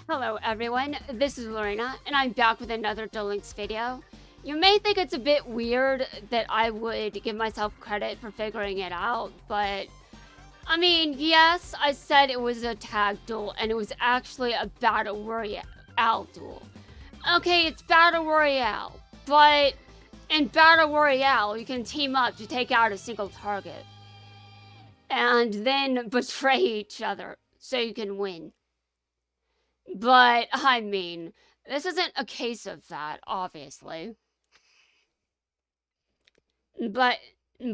Hello everyone, this is Lorena, and I'm back with another Duelist video. You may think it's a bit weird that I would give myself credit for figuring it out, but I mean, yes, I said it was a tag duel, and it was actually a Battle Royale duel. Okay, it's Battle Royale, but in Battle Royale, you can team up to take out a single target, and then betray each other so you can win. But, I mean, this isn't a case of that, obviously. But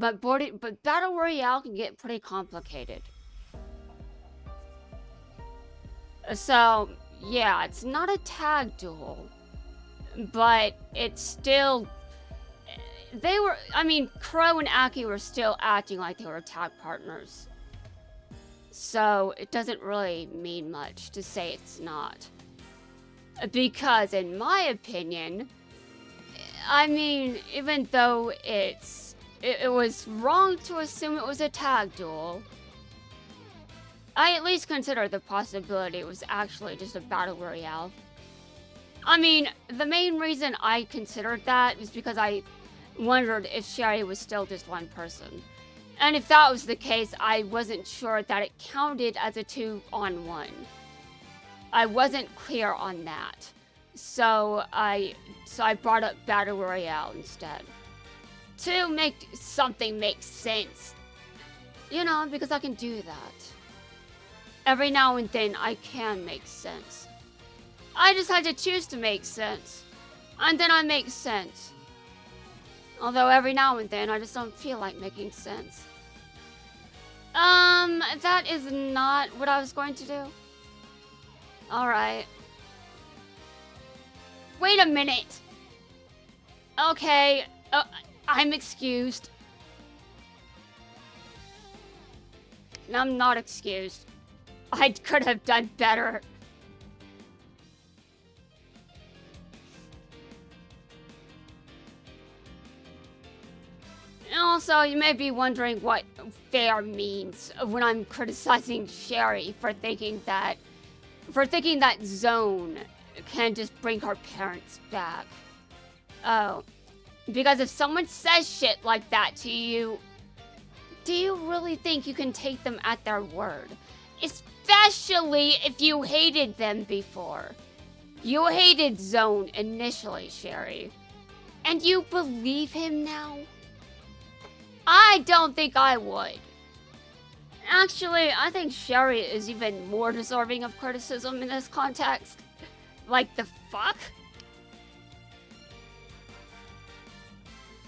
but Battle Royale can get pretty complicated. So, yeah, it's not a tag duel. But it's still... I mean, Crow and Aki were still acting like they were tag partners. So, it doesn't really mean much to say it's not. Because, in my opinion, I mean, even though it was wrong to assume it was a tag duel, I at least consider the possibility it was actually just a battle royale. I mean, the main reason I considered that was because I wondered if Sherry was still just one person. And if that was the case, I wasn't sure that it counted as a 2-on-1. I wasn't clear on that. So I brought up Battle Royale instead. To make something make sense. You know, because I can do that. Every now and then I can make sense. I just had to choose to make sense. And then I make sense. Although every now and then I just don't feel like making sense. That is not what I was going to do. Alright. Wait a minute! Okay, I'm excused. I'm not excused. I could have done better. And also, you may be wondering what fair means when I'm criticizing Sherry for thinking that Zone can just bring her parents back. Oh. Because if someone says shit like that to you, do you really think you can take them at their word? Especially if you hated them before. You hated Zone initially, Sherry. And you believe him now? I don't think I would. Actually, I think Sherry is even more deserving of criticism in this context. Like, the fuck?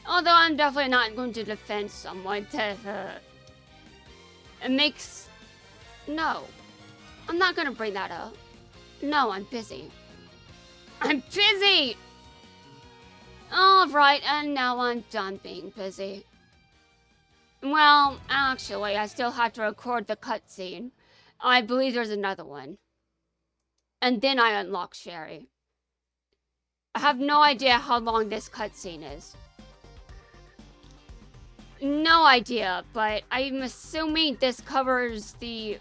Although I'm definitely not going to defend someone that, it makes... No. I'm not gonna bring that up. No, I'm busy. I'm busy! Alright, and now I'm done being busy. Well, actually, I still have to record the cutscene. I believe there's another one. And then I unlock Sherry. I have no idea how long this cutscene is. No idea, but I'm assuming this covers the...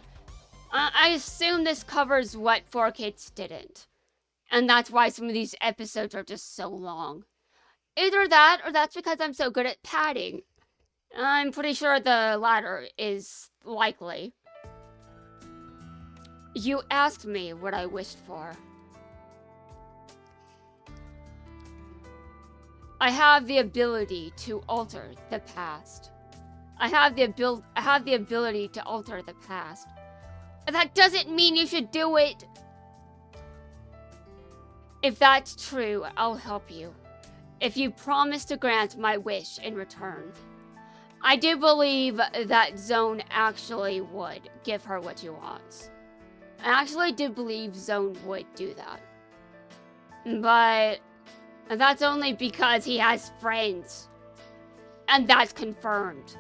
I assume this covers what 4Kids didn't. And that's why some of these episodes are just so long. Either that, or that's because I'm so good at padding. I'm pretty sure the latter is likely. You asked me what I wished for. I have the ability to alter the past. I have the ability to alter the past. That doesn't mean you should do it. If that's true, I'll help you. If you promise to grant my wish in return. I do believe that Zone actually would give her what she wants. I actually do believe Zone would do that. But that's only because he has friends. And that's confirmed.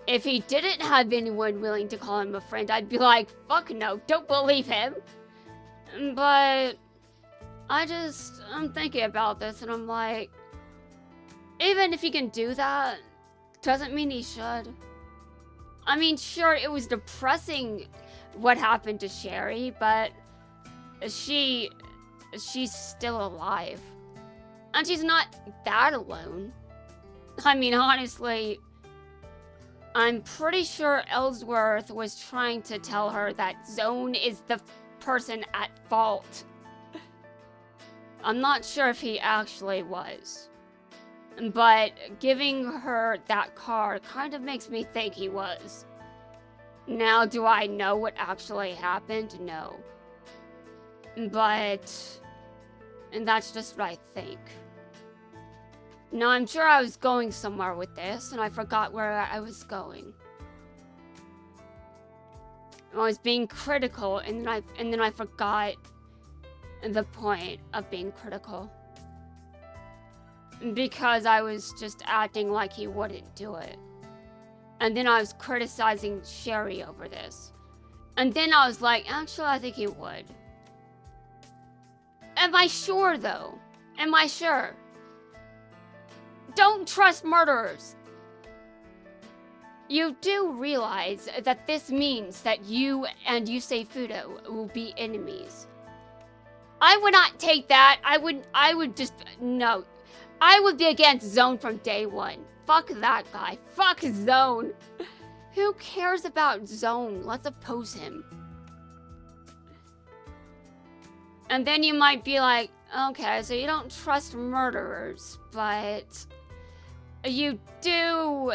If he didn't have anyone willing to call him a friend, I'd be like, fuck no, don't believe him. But I'm thinking about this and I'm like, even if he can do that, doesn't mean he should. I mean, sure, it was depressing what happened to Sherry, but she's still alive. And she's not that alone. I mean, honestly, I'm pretty sure Ellsworth was trying to tell her that Zone is the person at fault. I'm not sure if he actually was. But giving her that card kind of makes me think he was. Now, do I know what actually happened? No. But... and that's just what I think. Now, I'm sure I was going somewhere with this, and I forgot where I was going. I was being critical, and then I forgot the point of being critical. Because I was just acting like he wouldn't do it. And then I was criticizing Sherry over this. And then I was like, actually, I think he would. Am I sure, though? Am I sure? Don't trust murderers. You do realize that this means that you and Yusei Fudo will be enemies. I would not take that. I would just, no. I would be against Zone from day one. Fuck that guy. Fuck Zone. Who cares about Zone? Let's oppose him. And then you might be like, okay, so you don't trust murderers, but you do.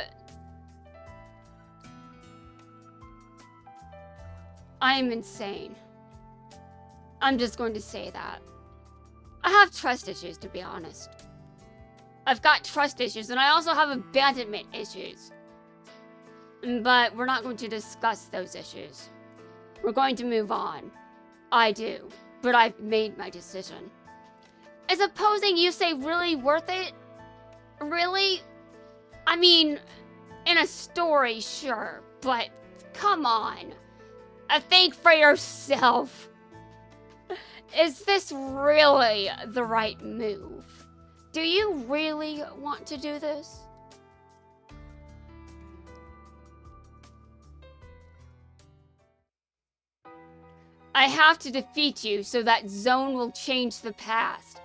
I am insane. I'm just going to say that. I have trust issues, to be honest. I've got trust issues, and I also have abandonment issues. But we're not going to discuss those issues. We're going to move on. I do, but I've made my decision. Is opposing Yusei really worth it? Really? I mean, in a story, sure, but come on. Think for yourself. Is this really the right move? Do you really want to do this? I have to defeat you so that Zone will change the past,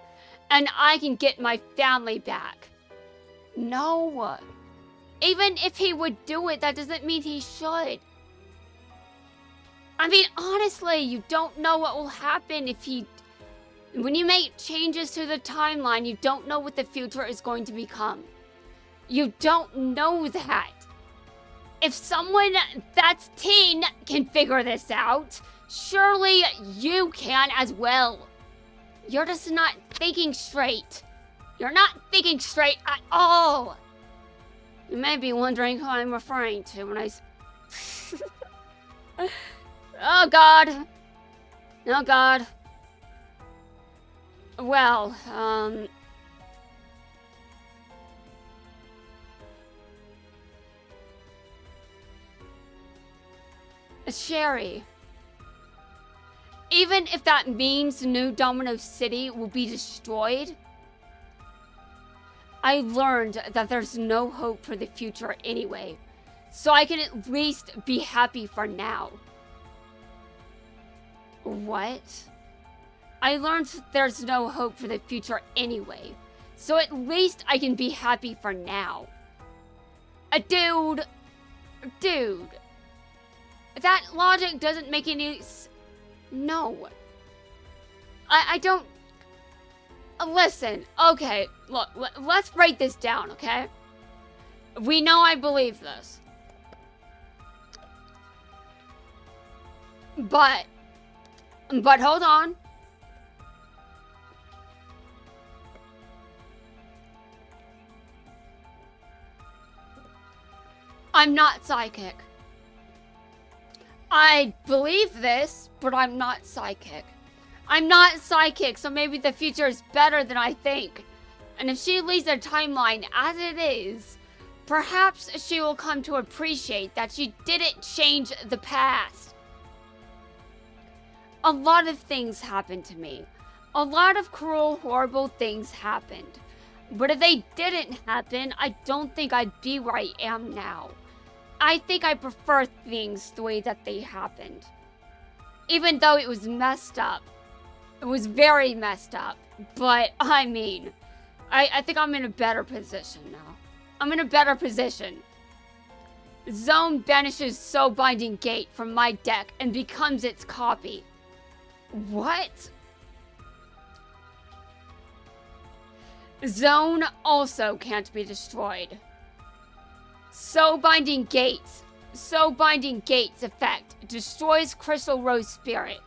and I can get my family back. No. Even if he would do it, that doesn't mean he should. I mean, honestly, you don't know what will happen if he... When you make changes to the timeline, you don't know what the future is going to become. You don't know that. If someone that's 10 can figure this out, surely you can as well. You're just not thinking straight. You're not thinking straight at all. You may be wondering who I'm referring to when I... Oh God. Oh God. Well, Sherry. Even if that means New Domino City will be destroyed, I learned that there's no hope for the future anyway, so I can at least be happy for now. What? I learned there's no hope for the future anyway, so at least I can be happy for now. Dude, that logic doesn't make any no. I don't... Listen, okay, look, let's break this down, okay? We know I believe this. But hold on. I'm not psychic. I believe this, but I'm not psychic. I'm not psychic, so maybe the future is better than I think. And if she leaves her timeline as it is, perhaps she will come to appreciate that she didn't change the past. A lot of things happened to me. A lot of cruel, horrible things happened. But if they didn't happen, I don't think I'd be where I am now. I think I prefer things the way that they happened. Even though it was messed up. It was very messed up. But, I mean, I think I'm in a better position now. I'm in a better position. Zone banishes Soulbinding Gate from my deck and becomes its copy. What? Zone also can't be destroyed. Soulbinding Gates effect destroys Crystal Rose Spirit,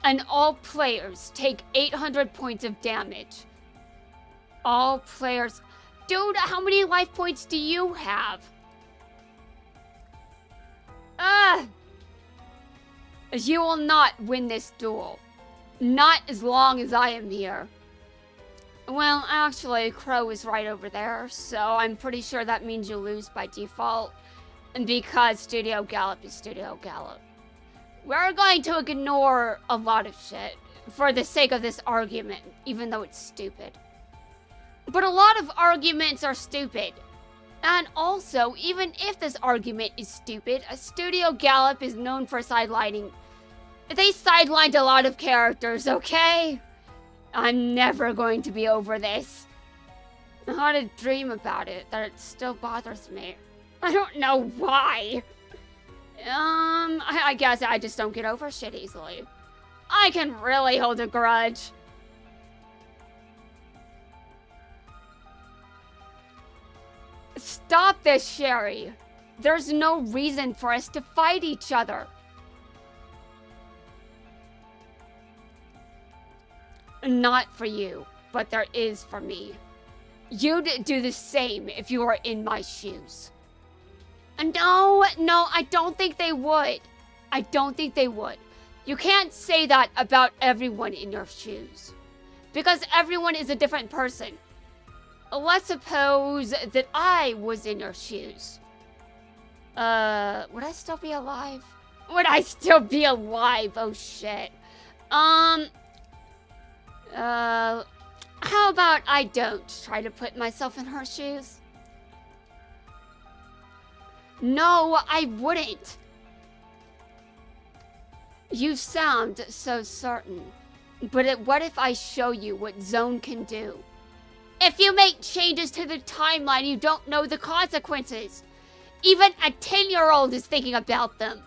and all players take 800 points of damage. All players... Dude, how many life points do you have? You will not win this duel. Not as long as I am here. Well, actually, Crow is right over there, so I'm pretty sure that means you lose by default. And because Studio Gallop is Studio Gallop. We're going to ignore a lot of shit for the sake of this argument, even though it's stupid. But a lot of arguments are stupid. And also, even if this argument is stupid, Studio Gallop is known for sidelining. They sidelined a lot of characters, okay? I'm never going to be over this. I had a dream about it, that it still bothers me. I don't know why. I guess I just don't get over shit easily. I can really hold a grudge. Stop this, Sherry. There's no reason for us to fight each other. Not for you, but there is for me. You'd do the same if you were in my shoes. No, I don't think they would. I don't think they would. You can't say that about everyone in your shoes. Because everyone is a different person. Let's suppose that I was in your shoes. Would I still be alive? Would I still be alive? Oh shit. How about I don't try to put myself in her shoes? No, I wouldn't. You sound so certain. But what if I show you what Zone can do? If you make changes to the timeline, you don't know the consequences. Even a 10-year-old is thinking about them.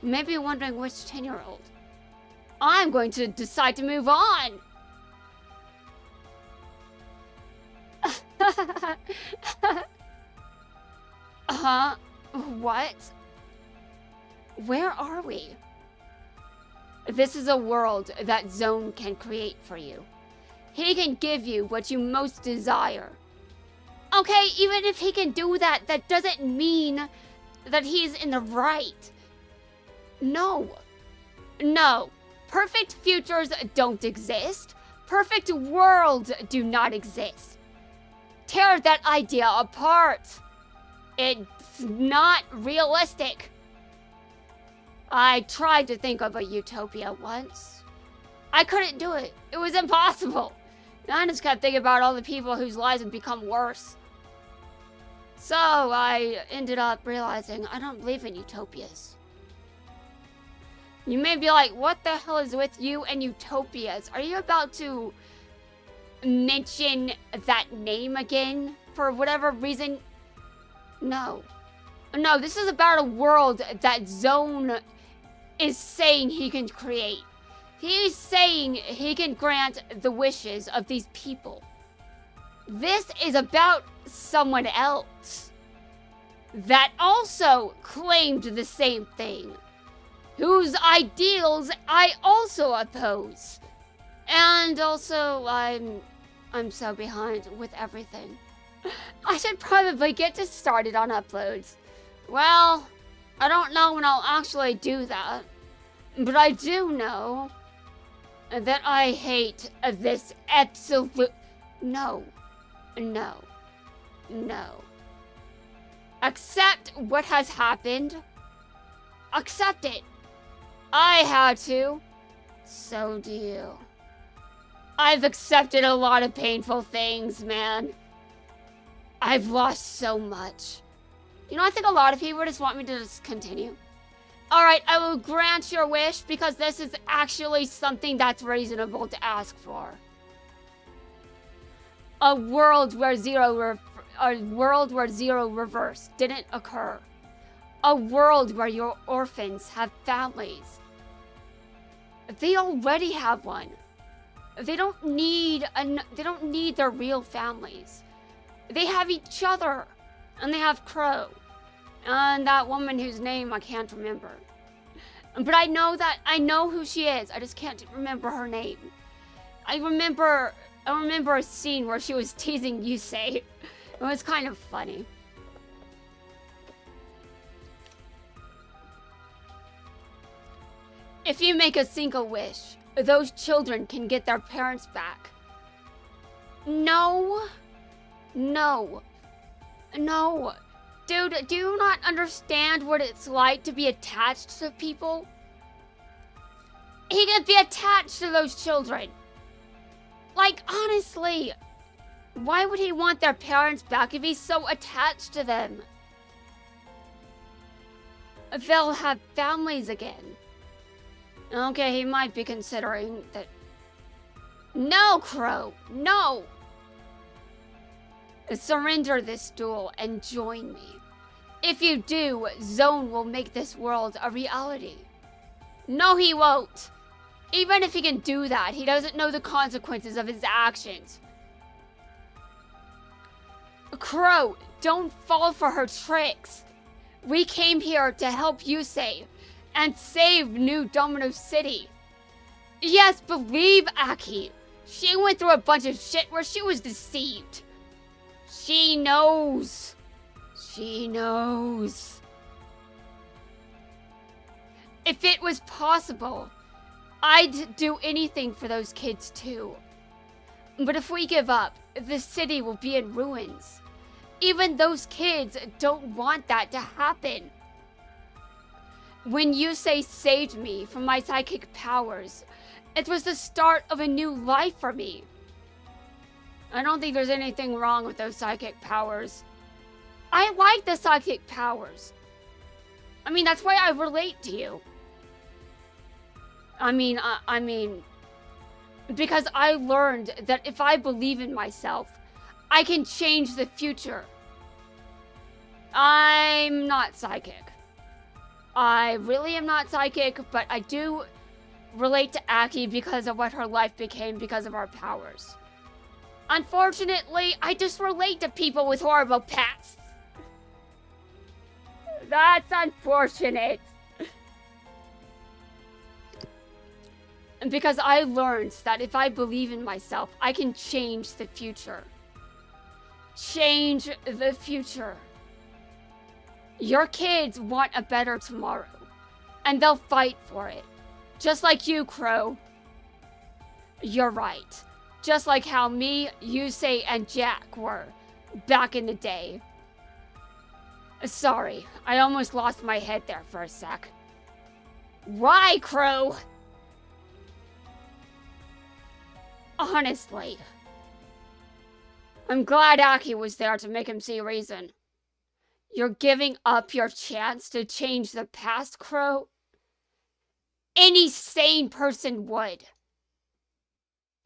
You may be wondering which 10-year-old. I'm going to decide to move on. What? Where are we? This is a world that Zone can create for you. He can give you what you most desire. Okay, even if he can do that, that doesn't mean that he's in the right. No. Perfect futures don't exist. Perfect worlds do not exist. Tear that idea apart. It's not realistic. I tried to think of a utopia once. I couldn't do it. It was impossible. I just kept thinking about all the people whose lives have become worse. So I ended up realizing I don't believe in utopias. You may be like, what the hell is with you and utopias? Are you about to mention that name again for whatever reason? No, this is about a world that Zone is saying he can create. He's saying he can grant the wishes of these people. This is about someone else that also claimed the same thing, whose ideals I also oppose. And also, I'm so behind with everything. I should probably get started on uploads. Well, I don't know when I'll actually do that, but I do know that I hate this absolute... No. Accept what has happened. Accept it. I had to. So do you. I've accepted a lot of painful things, man. I've lost so much. You know, I think a lot of people just want me to just continue. Alright, I will grant your wish because this is actually something that's reasonable to ask for. A world where zero reverse didn't occur. A world where your orphans have families. They already have one. They don't need their real families. They have each other, and they have Crow, and that woman whose name I can't remember. But I know who she is. I just can't remember her name. I remember a scene where she was teasing Yusei. It was kind of funny. If you make a single wish, those children can get their parents back. No. Dude, do you not understand what it's like to be attached to people? He can be attached to those children. Like, honestly, why would he want their parents back if he's so attached to them? They'll have families again. Okay, he might be considering that. No, Crow, no! Surrender this duel and join me. If you do, Zone will make this world a reality. No, he won't. Even if he can do that, he doesn't know the consequences of his actions. Crow, don't fall for her tricks. We came here to help Yusei and save New Domino City. Yes, believe Aki. She went through a bunch of shit where she was deceived. She knows. She knows. If it was possible, I'd do anything for those kids too. But if we give up, the city will be in ruins. Even those kids don't want that to happen. When Yusei saved me from my psychic powers, it was the start of a new life for me. I don't think there's anything wrong with those psychic powers. I like the psychic powers. I mean, that's why I relate to you. I mean, because I learned that if I believe in myself, I can change the future. I'm not psychic. I really am not psychic, but I do relate to Aki because of what her life became because of our powers. Unfortunately, I just relate to people with horrible pasts. That's unfortunate. Because I learned that if I believe in myself, I can change the future. Change the future. Your kids want a better tomorrow, and they'll fight for it. Just like you, Crow. You're right. Just like how me, Yusei, and Jack were back in the day. Sorry, I almost lost my head there for a sec. Why, Crow? Honestly. I'm glad Aki was there to make him see reason. You're giving up your chance to change the past, Crow? Any sane person would.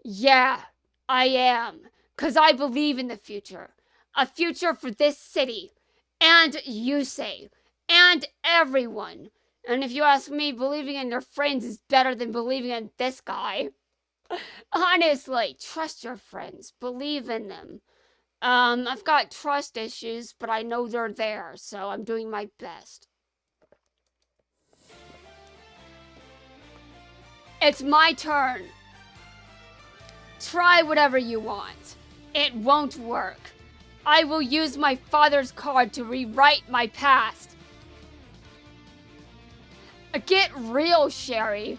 Yeah, I am. 'Cause I believe in the future. A future for this city. And Yusei. And everyone. And if you ask me, believing in your friends is better than believing in this guy. Honestly, trust your friends. Believe in them. I've got trust issues, but I know they're there, so I'm doing my best. It's my turn. Try whatever you want. It won't work. I will use my father's card to rewrite my past. Get real, Sherry.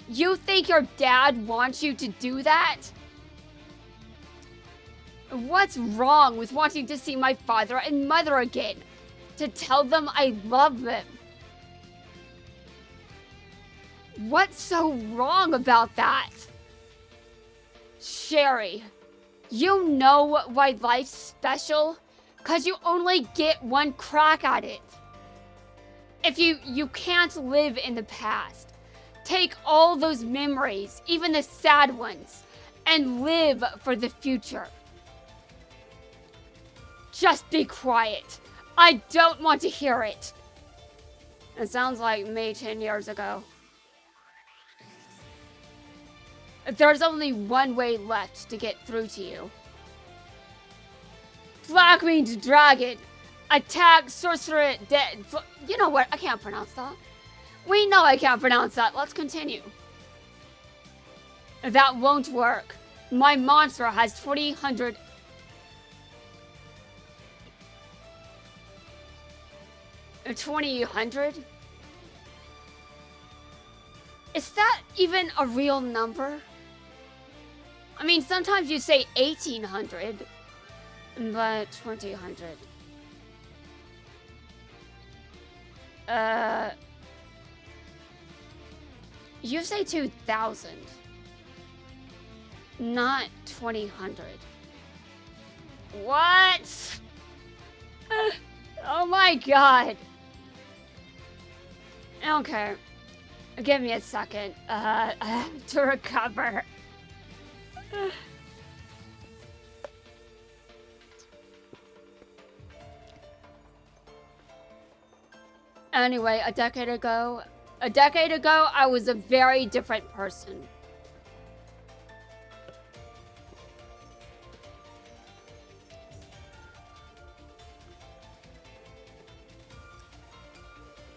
You think your dad wants you to do that? What's wrong with wanting to see my father and mother again? To tell them I love them? What's so wrong about that? Sherry, you know why life's special? 'Cause you only get one crack at it. If you can't live in the past, take all those memories, even the sad ones, and live for the future. Just be quiet. I don't want to hear it. It sounds like me 10 years ago. There's only one way left to get through to you. Black-winged dragon. Attack sorcerer dead. You know what? I can't pronounce that. We know I can't pronounce that. Let's continue. That won't work. My monster has 2,000. 2,000? Is that even a real number? I mean, sometimes you say 1,800, but 2,000. You say 2,000, not 2,000. What? Oh my god. Okay. Give me a second. I have to recover. Anyway, a decade ago, I was a very different person.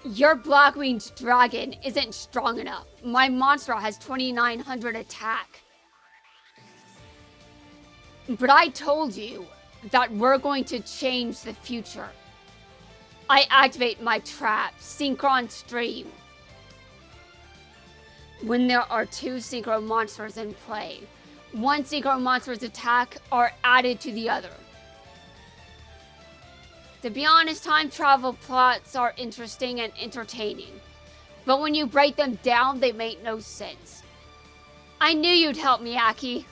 Your black-winged dragon isn't strong enough. My monster has 2,900 attack. But I told you that we're going to change the future. I activate my trap, Synchron Stream. When there are two synchro monsters in play, one synchro monster's attack are added to the other. To be honest, time travel plots are interesting and entertaining, but when you break them down, they make no sense. I knew you'd help me, Aki.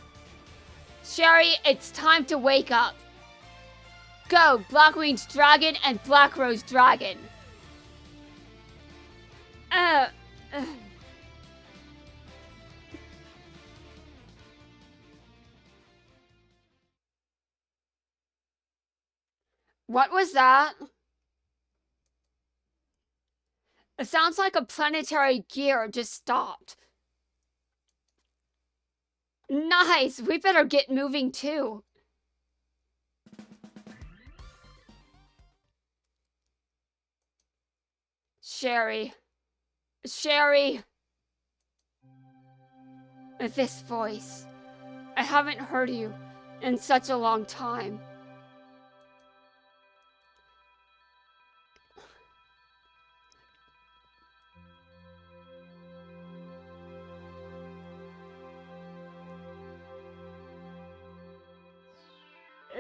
Sherry, it's time to wake up. Go, Black-winged dragon and Black Rose dragon. What was that? It sounds like a planetary gear just stopped. Nice, we better get moving too. Sherry. This voice. I haven't heard you in such a long time.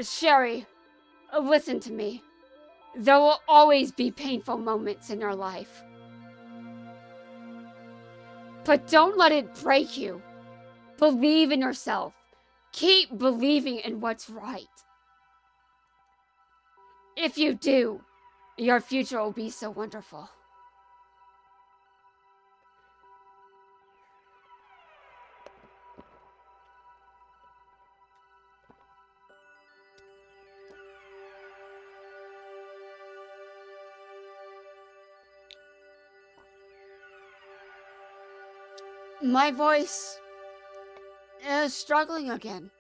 Sherry, listen to me. There will always be painful moments in your life. But don't let it break you. Believe in yourself. Keep believing in what's right. If you do, your future will be so wonderful. My voice is struggling again.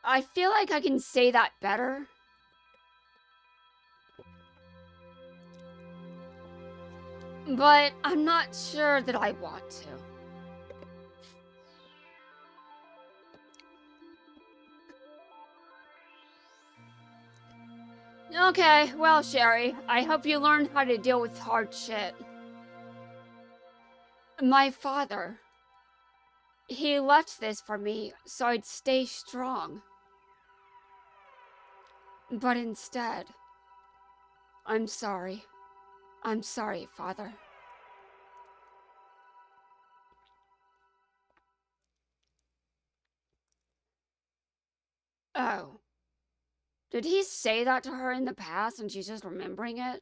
I feel like I can say that better. But I'm not sure that I want to. Okay, well, Sherry, I hope you learn how to deal with hard shit. My father, he left this for me so I'd stay strong. But instead, I'm sorry. I'm sorry, Father. Oh. Did he say that to her in the past and she's just remembering it?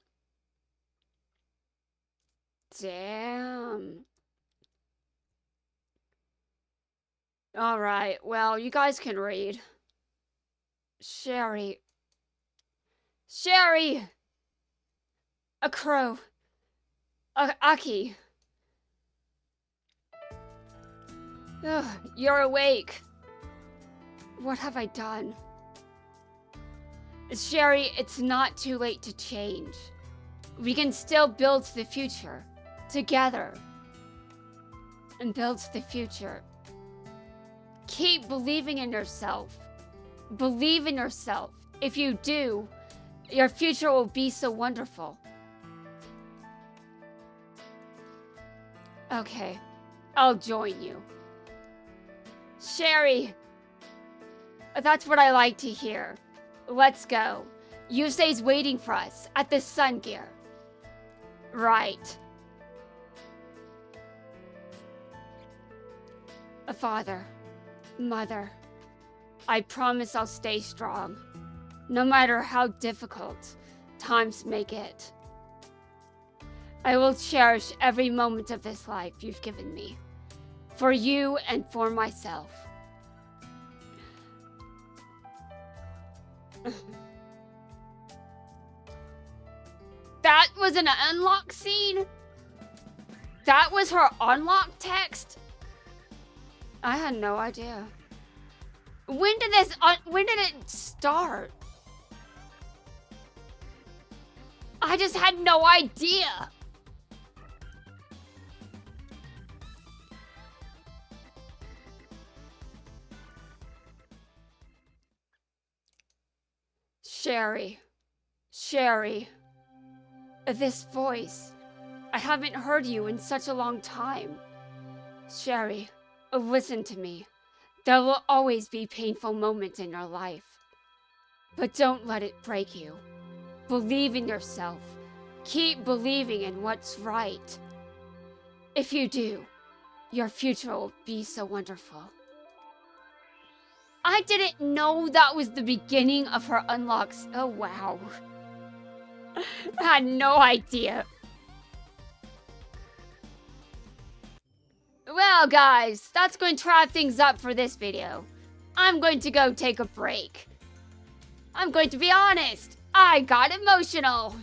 Damn. Alright, well, you guys can read. Sherry. Sherry! A crow. Aki. Ugh, you're awake. What have I done? Sherry, it's not too late to change. We can still build the future. Together. And build the future. Keep believing in yourself. Believe in yourself. If you do, your future will be so wonderful. Okay, I'll join you. Sherry! That's what I like to hear. Let's go. Yusei's waiting for us at the Sun Gear. Right. Father, Mother, I promise I'll stay strong, no matter how difficult times may get. I will cherish every moment of this life you've given me, for you and for myself. That was an unlock scene? That was her unlock text? I had no idea. When did it start? I just had no idea. Sherry. This voice. I haven't heard you in such a long time. Sherry, listen to me. There will always be painful moments in your life. But don't let it break you. Believe in yourself. Keep believing in what's right. If you do, your future will be so wonderful. I didn't know that was the beginning of her unlocks. Oh, wow. I had no idea. Well, guys, that's going to wrap things up for this video. I'm going to go take a break. I'm going to be honest. I got emotional.